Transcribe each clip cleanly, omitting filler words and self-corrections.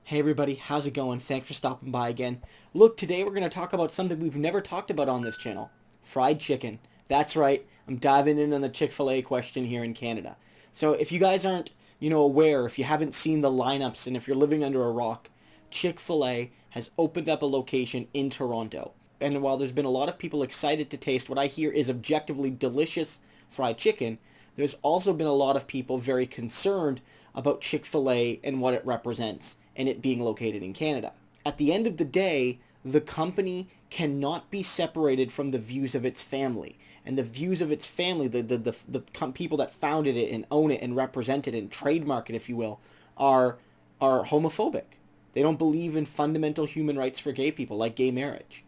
Hey everybody, how's it going? Thanks for stopping by again. Look, today we're going to talk about something we've never talked about on this channel. Fried chicken. That's right, I'm diving in on the Chick-fil-A question here in Canada. So if you guys aren't, aware, if you haven't seen the lineups and if you're living under a rock, Chick-fil-A has opened up a location in Toronto. And while there's been a lot of people excited to taste what I hear is objectively delicious fried chicken, there's also been a lot of people very concerned about Chick-fil-A and what it represents and it being located in Canada. At the end of the day, the company cannot be separated from the views of its family. And the views of its family, the people that founded it and own it and represent it and trademark it, if you will, are homophobic. They don't believe in fundamental human rights for gay people, like gay marriage.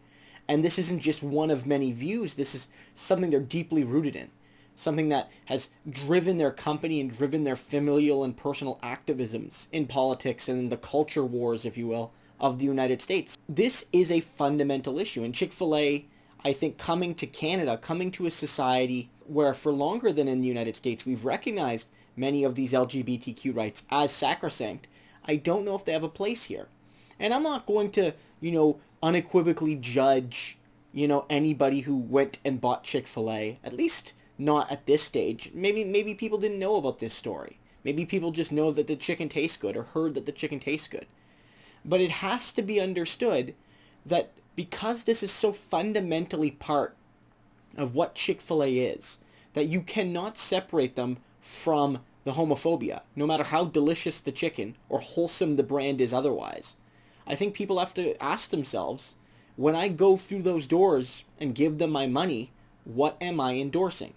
And this isn't just one of many views. This is something they're deeply rooted in. Something that has driven their company and driven their familial and personal activisms in politics and in the culture wars, if you will, of the United States. This is a fundamental issue. And Chick-fil-A, I think, coming to Canada, coming to a society where for longer than in the United States, we've recognized many of these LGBTQ rights as sacrosanct, I don't know if they have a place here. And I'm not going to, unequivocally judge, anybody who went and bought Chick-fil-A, at least not at this stage. Maybe people didn't know about this story. Maybe people just know that the chicken tastes good or heard that the chicken tastes good. But it has to be understood that because this is so fundamentally part of what Chick-fil-A is, that you cannot separate them from the homophobia, no matter how delicious the chicken or wholesome the brand is otherwise. I think people have to ask themselves, when I go through those doors and give them my money, what am I endorsing?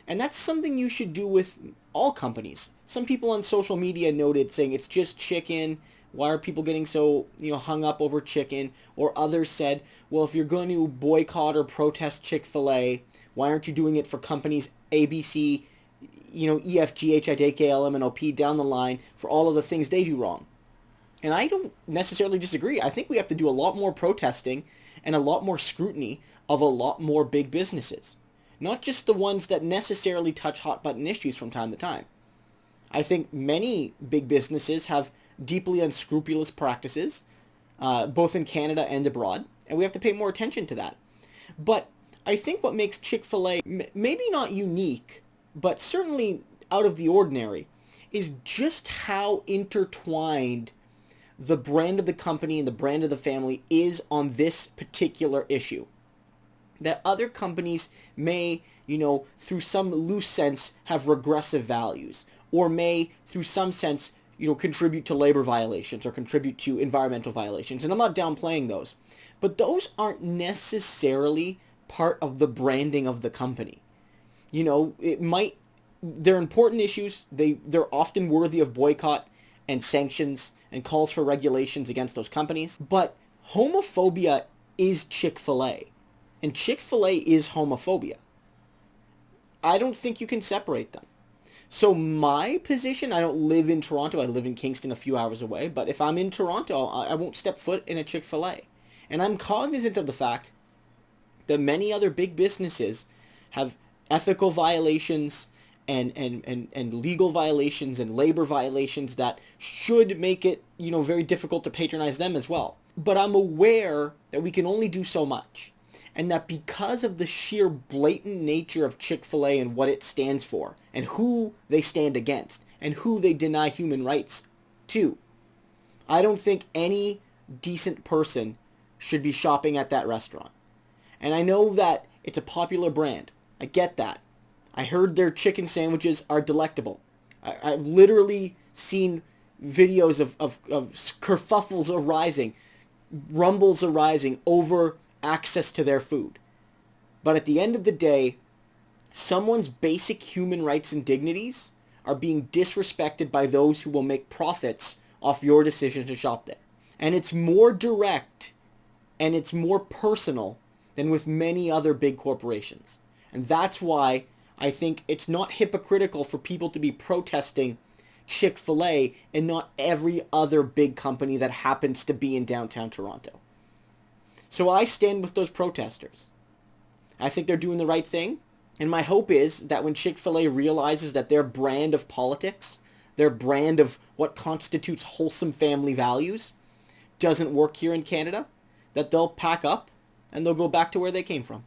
And that's something you should do with all companies. Some people on social media noted saying it's just chicken. Why are people getting so, hung up over chicken? Or others said, well, if you're going to boycott or protest Chick-fil-A, why aren't you doing it for companies ABC, EFGHIJKLMNOP down the line for all of the things they do wrong? And I don't necessarily disagree. I think we have to do a lot more protesting and a lot more scrutiny of a lot more big businesses. Not just the ones that necessarily touch hot button issues from time to time. I think many big businesses have deeply unscrupulous practices, both in Canada and abroad, and we have to pay more attention to that. But I think what makes Chick-fil-A maybe not unique, but certainly out of the ordinary, is just how intertwined the brand of the company and the brand of the family is on this particular issue. That other companies may, through some loose sense, have regressive values, or may, through some sense, contribute to labor violations or contribute to environmental violations. And I'm not downplaying those. But those aren't necessarily part of the branding of the company. They're important issues. They're often worthy of boycott and sanctions and calls for regulations against those companies. But homophobia is Chick-fil-A. And Chick-fil-A is homophobia. I don't think you can separate them. So my position, I don't live in Toronto. I live in Kingston, a few hours away. But if I'm in Toronto, I won't step foot in a Chick-fil-A. And I'm cognizant of the fact that many other big businesses have ethical violations and legal violations and labor violations that should make it, very difficult to patronize them as well. But I'm aware that we can only do so much. And that because of the sheer blatant nature of Chick-fil-A and what it stands for, and who they stand against, and who they deny human rights to, I don't think any decent person should be shopping at that restaurant. And I know that it's a popular brand. I get that. I heard their chicken sandwiches are delectable. I've literally seen videos of kerfuffles arising, rumbles arising over access to their food. But at the end of the day, someone's basic human rights and dignities are being disrespected by those who will make profits off your decision to shop there. And it's more direct and it's more personal than with many other big corporations. And that's why I think it's not hypocritical for people to be protesting Chick-fil-A and not every other big company that happens to be in downtown Toronto. So I stand with those protesters. I think they're doing the right thing. And my hope is that when Chick-fil-A realizes that their brand of politics, their brand of what constitutes wholesome family values doesn't work here in Canada, that they'll pack up and they'll go back to where they came from.